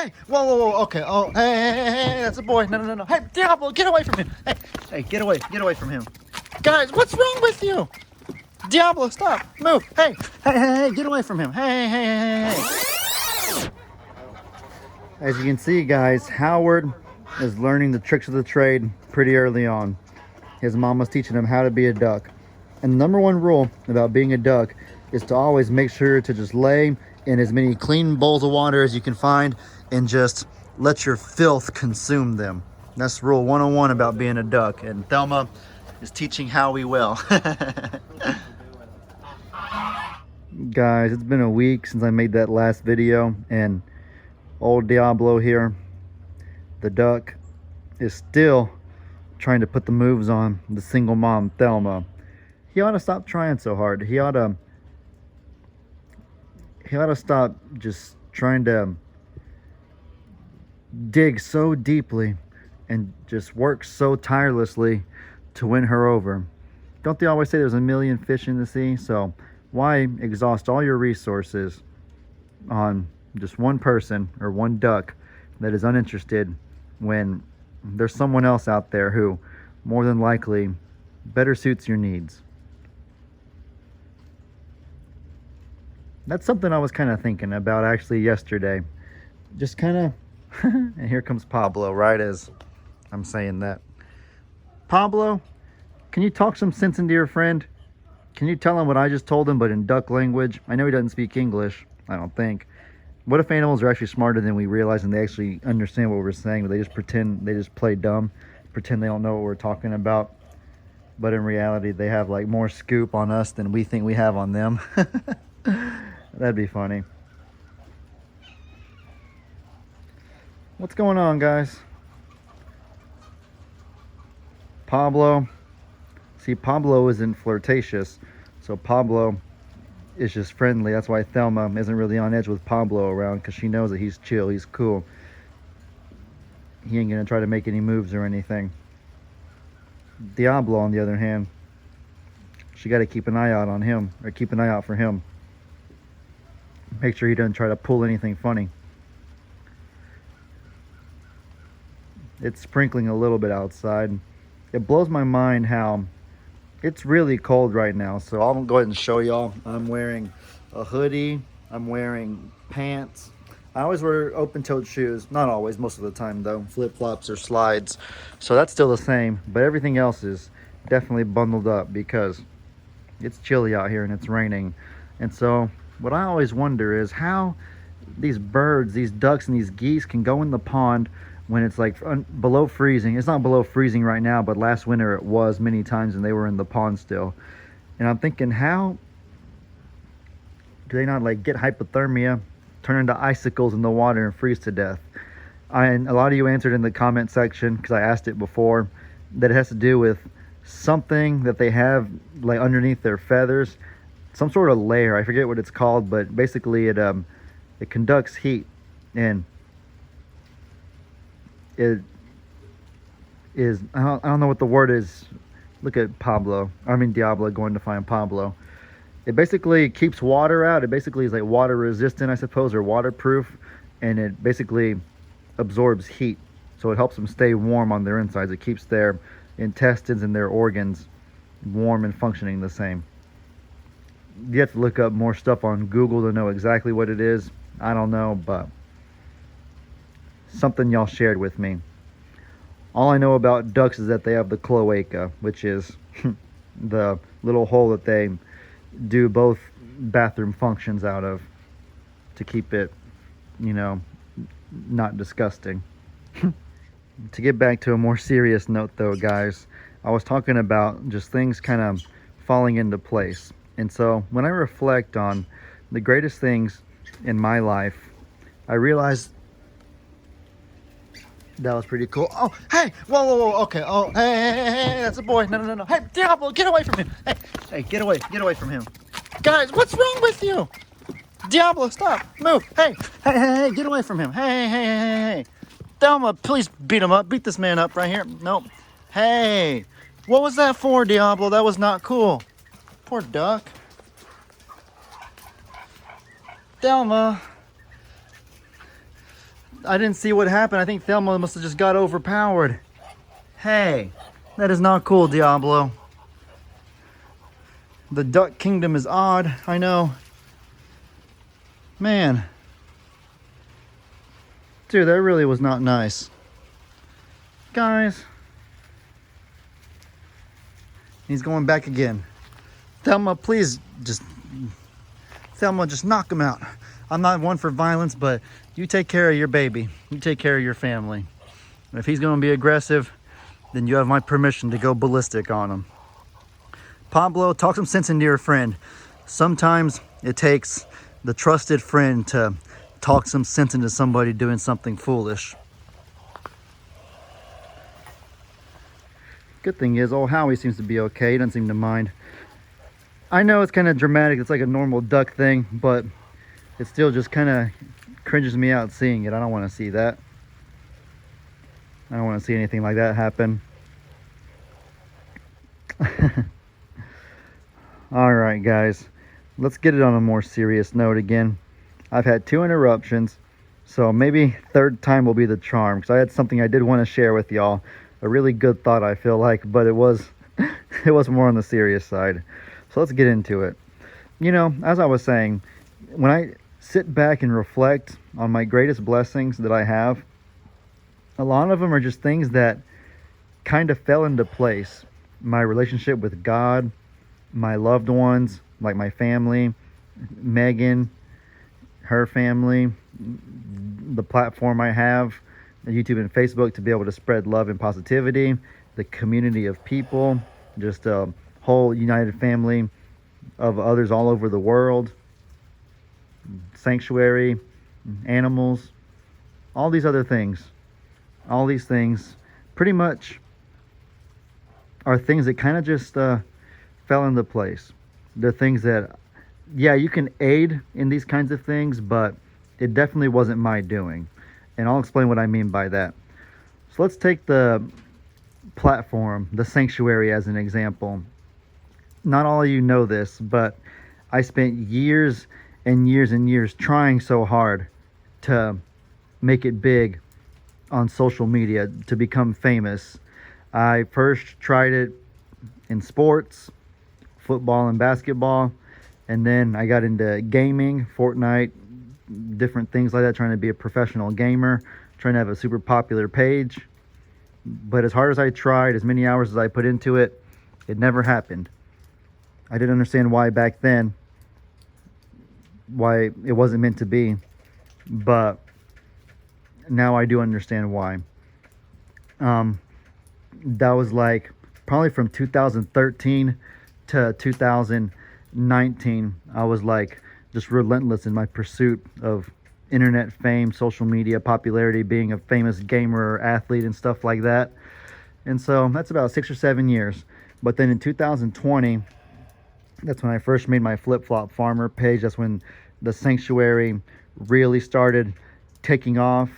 hey, whoa, whoa, whoa, okay, oh, hey, that's a boy, no, hey, Diablo, get away from him, hey, get away from him. Guys, what's wrong with you? Diablo, stop, move, hey, get away from him, hey. As you can see, guys, Howard is learning the tricks of the trade pretty early on. His mom was teaching him how to be a duck. And the number one rule about being a duck is to always make sure to just lay in as many clean bowls of water as you can find and just let your filth consume them. That's rule 101 about being a duck. And Thelma is teaching Howie well. Guys, it's been a week since I made that last video, and old Diablo here, the duck, is still trying to put the moves on the single mom Thelma. He ought to stop trying so hard. He ought to stop just trying to dig so deeply and just work so tirelessly to win her over. Don't they always say there's a million fish in the sea? So why exhaust all your resources on just one person or one duck that is uninterested when there's someone else out there who more than likely better suits your needs? That's something I was kind of thinking about actually yesterday. Just kind of, and here comes Pablo right as I'm saying that. Pablo, can you talk some sense into your friend? Can you tell him what I just told him, but in duck language? I know he doesn't speak English, I don't think. What if animals are actually smarter than we realize and they actually understand what we're saying, but they just pretend, they just play dumb, pretend they don't know what we're talking about, but in reality they have like more scoop on us than we think we have on them. That'd be funny. What's going on, guys? Pablo. See, Pablo isn't flirtatious, so Pablo is just friendly. That's why Thelma isn't really on edge with Pablo around, because she knows that he's chill, he's cool. He ain't gonna try to make any moves or anything. Diablo, on the other hand, she got to keep an eye out on him, or keep an eye out for him. Make sure he doesn't try to pull anything funny. It's sprinkling a little bit outside. It blows my mind how it's really cold right now. So I'll go ahead and show y'all. I'm wearing a hoodie. I'm wearing pants. I always wear open-toed shoes. Not always, most of the time though. Flip-flops or slides. So that's still the same. But everything else is definitely bundled up because it's chilly out here and it's raining. And so what I always wonder is how these birds, these ducks and these geese can go in the pond when it's like below freezing. It's not below freezing right now, but last winter it was many times and they were in the pond still. And I'm thinking, how do they not like get hypothermia, turn into icicles in the water and freeze to death? And a lot of you answered in the comment section, because I asked it before, that it has to do with something that they have like underneath their feathers, some sort of layer. I forget what it's called, but basically it conducts heat, and it is, I don't know what the word is. Look at Diablo going to find Pablo. It basically keeps water out. It basically is like water resistant, I suppose, or waterproof, and it basically absorbs heat, so it helps them stay warm on their insides. It keeps their intestines and their organs warm and functioning the same. You have to look up more stuff on Google to know exactly what it is. I don't know, but something y'all shared with me. All I know about ducks is that they have the cloaca, which is the little hole that they do both bathroom functions out of to keep it, you know, not disgusting. To get back to a more serious note though, guys, I was talking about just things kind of falling into place. And so when I reflect on the greatest things in my life, I realized that was pretty cool. Oh, hey, whoa, okay. Oh, hey, that's a boy. No. Hey, Diablo, get away from him. Hey, get away from him. Guys, what's wrong with you? Diablo, stop, move. Hey, get away from him. Hey. Thelma, please beat him up. Beat this man up right here. Nope. Hey, what was that for, Diablo? That was not cool. Poor duck. Thelma. I didn't see what happened. I think Thelma must have just got overpowered. Hey, that is not cool, Diablo. The Duck Kingdom is odd, I know. Man. Dude, that really was not nice. Guys. He's going back again. Thelma, please just... Thelma, just knock him out. I'm not one for violence, but you take care of your baby. You take care of your family. And if he's going to be aggressive, then you have my permission to go ballistic on him. Pablo, talk some sense into your friend. Sometimes it takes the trusted friend to talk some sense into somebody doing something foolish. Good thing is, old Howie seems to be okay. He doesn't seem to mind. I know it's kind of dramatic. It's like a normal duck thing, but it still just kind of cringes me out seeing it. I don't want to see that. I don't want to see anything like that happen. All right, guys. Let's get it on a more serious note again. I've had 2 interruptions, so maybe third time will be the charm, because I had something I did want to share with y'all. A really good thought, I feel like, but it was more on the serious side. So let's get into it. You know, as I was saying, when I sit back and reflect on my greatest blessings that I have, a lot of them are just things that kind of fell into place. My relationship with God, my loved ones, like my family, Megan, her family, the platform I have, YouTube and Facebook, to be able to spread love and positivity, the community of people, just a whole united family of others all over the world, sanctuary, animals, all these other things. All these things pretty much are things that kind of just fell into place. They're things that, yeah, you can aid in these kinds of things, but it definitely wasn't my doing. And I'll explain what I mean by that. So let's take the platform, the sanctuary, as an example. Not all of you know this, but I spent years and years and years trying so hard to make it big on social media, to become famous. I first tried it in sports, football and basketball, and then I got into gaming, Fortnite, different things like that, trying to be a professional gamer, trying to have a super popular page. But as hard as I tried, as many hours as I put into it, it never happened. I didn't understand why back then, why it wasn't meant to be, but now I do understand why. That was like probably from 2013 to 2019. I was like just relentless in my pursuit of internet fame, social media popularity, being a famous gamer or athlete and stuff like that. And so that's about 6 or 7 years. But then in 2020, that's when I first made my flip-flop farmer page. That's when the sanctuary really started taking off.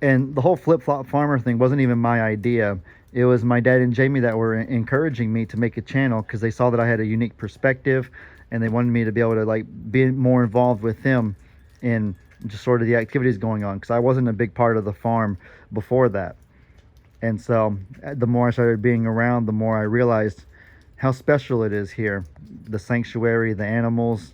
And the whole flip-flop farmer thing wasn't even my idea. It was my dad and Jamie that were encouraging me to make a channel, because they saw that I had a unique perspective, and they wanted me to be able to like be more involved with them in just sort of the activities going on, because I wasn't a big part of the farm before that. And so the more I started being around, the more I realized how special it is here. The sanctuary, the animals,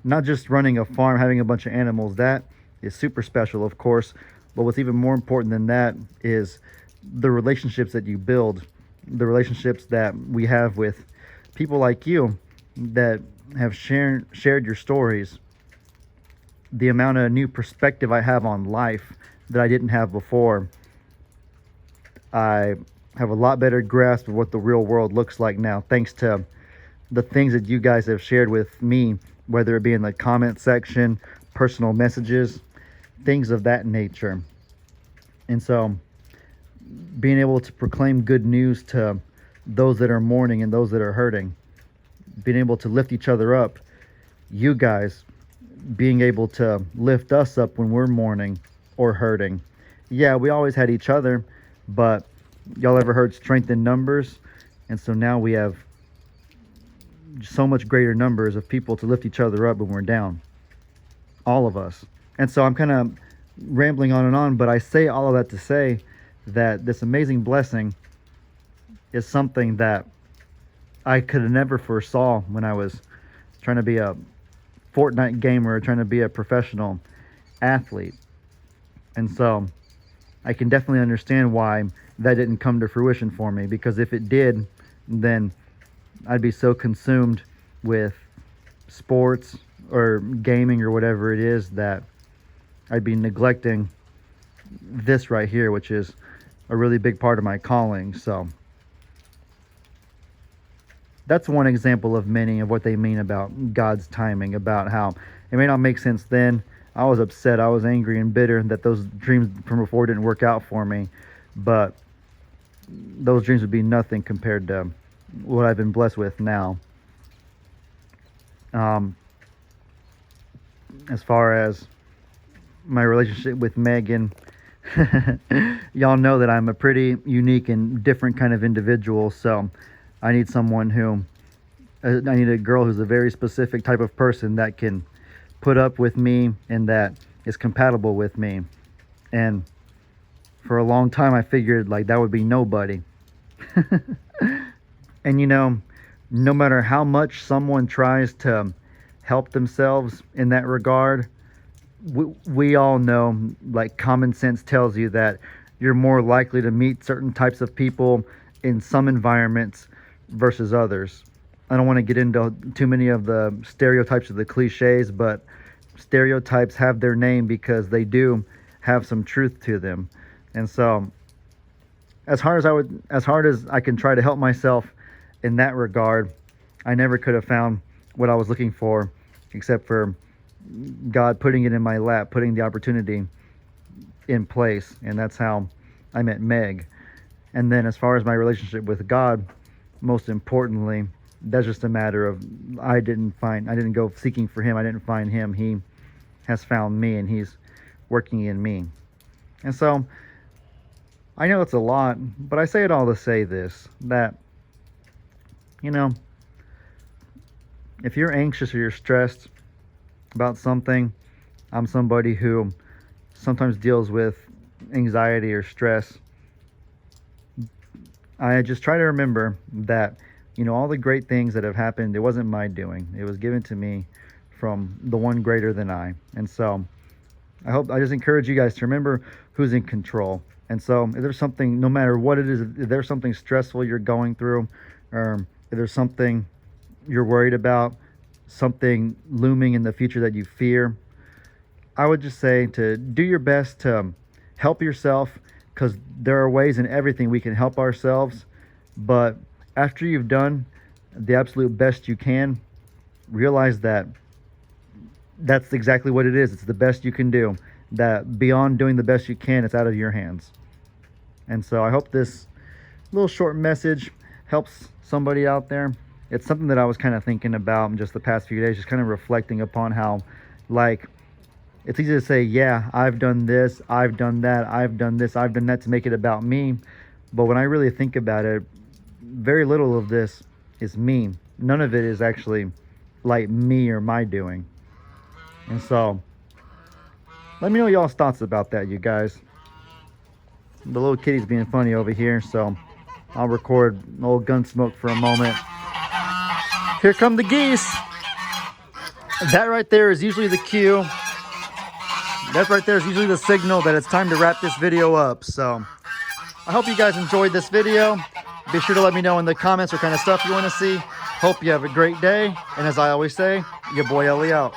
not just running a farm, having a bunch of animals, that is super special, of course. But what's even more important than that is the relationships that you build, the relationships that we have with people like you that have shared your stories, the amount of new perspective I have on life that I didn't have before. I have a lot better grasp of what the real world looks like now, thanks to the things that you guys have shared with me, whether it be in the comment section, personal messages, things of that nature. And so being able to proclaim good news to those that are mourning and those that are hurting, being able to lift each other up, you guys being able to lift us up when we're mourning or hurting. Yeah, we always had each other, but y'all ever heard strength in numbers? And so now we have so much greater numbers of people to lift each other up when we're down. All of us. And so I'm kind of rambling on and on, but I say all of that to say that this amazing blessing is something that I could have never foresaw when I was trying to be a Fortnite gamer, trying to be a professional athlete. And so I can definitely understand why that didn't come to fruition for me, because if it did, then I'd be so consumed with sports or gaming or whatever it is that I'd be neglecting this right here, which is a really big part of my calling. So that's one example of many of what they mean about God's timing, about how it may not make sense then. I was upset, I was angry and bitter that those dreams from before didn't work out for me, but those dreams would be nothing compared to what I've been blessed with now. As far as my relationship with Megan, y'all know that I'm a pretty unique and different kind of individual, so I need someone who, I need a girl who's a very specific type of person that can put up with me and that is compatible with me. And for a long time I figured like that would be nobody. And you know, no matter how much someone tries to help themselves in that regard, we all know, like, common sense tells you that you're more likely to meet certain types of people in some environments versus others. I don't want to get into too many of the stereotypes of the cliches, but stereotypes have their name because they do have some truth to them. And so as hard as I can try to help myself in that regard, I never could have found what I was looking for except for God putting it in my lap, putting the opportunity in place. And that's how I met Meg. And then as far as my relationship with God, most importantly, that's just a matter of I didn't go seeking for him. I didn't find him. He has found me, and he's working in me. And so I know it's a lot, but I say it all to say this, that, you know, if you're anxious or you're stressed about something, I'm somebody who sometimes deals with anxiety or stress. I just try to remember that, you know, all the great things that have happened, it wasn't my doing. It was given to me from the one greater than I. And so I just encourage you guys to remember who's in control. And so if there's something, no matter what it is, if there's something stressful you're going through, or if there's something you're worried about, something looming in the future that you fear, I would just say to do your best to help yourself, because there are ways in everything we can help ourselves. But after you've done the absolute best you can, realize that that's exactly what it is. It's the best you can do. That beyond doing the best you can, it's out of your hands. And so I hope this little short message helps somebody out there. It's something that I was kind of thinking about in just the past few days, just kind of reflecting upon how, like, it's easy to say, yeah, I've done this, I've done that, I've done this, I've done that, to make it about me. But when I really think about it, very little of this is me. None of it is actually like me or my doing. And so let me know y'all's thoughts about that, you guys. The little kitty's being funny over here, so I'll record old Gunsmoke for a moment. Here come the geese. That right there is usually the cue. That right there is usually the signal that it's time to wrap this video up. So I hope you guys enjoyed this video. Be sure to let me know in the comments what kind of stuff you want to see. Hope you have a great day. And as I always say, your boy Ellie out.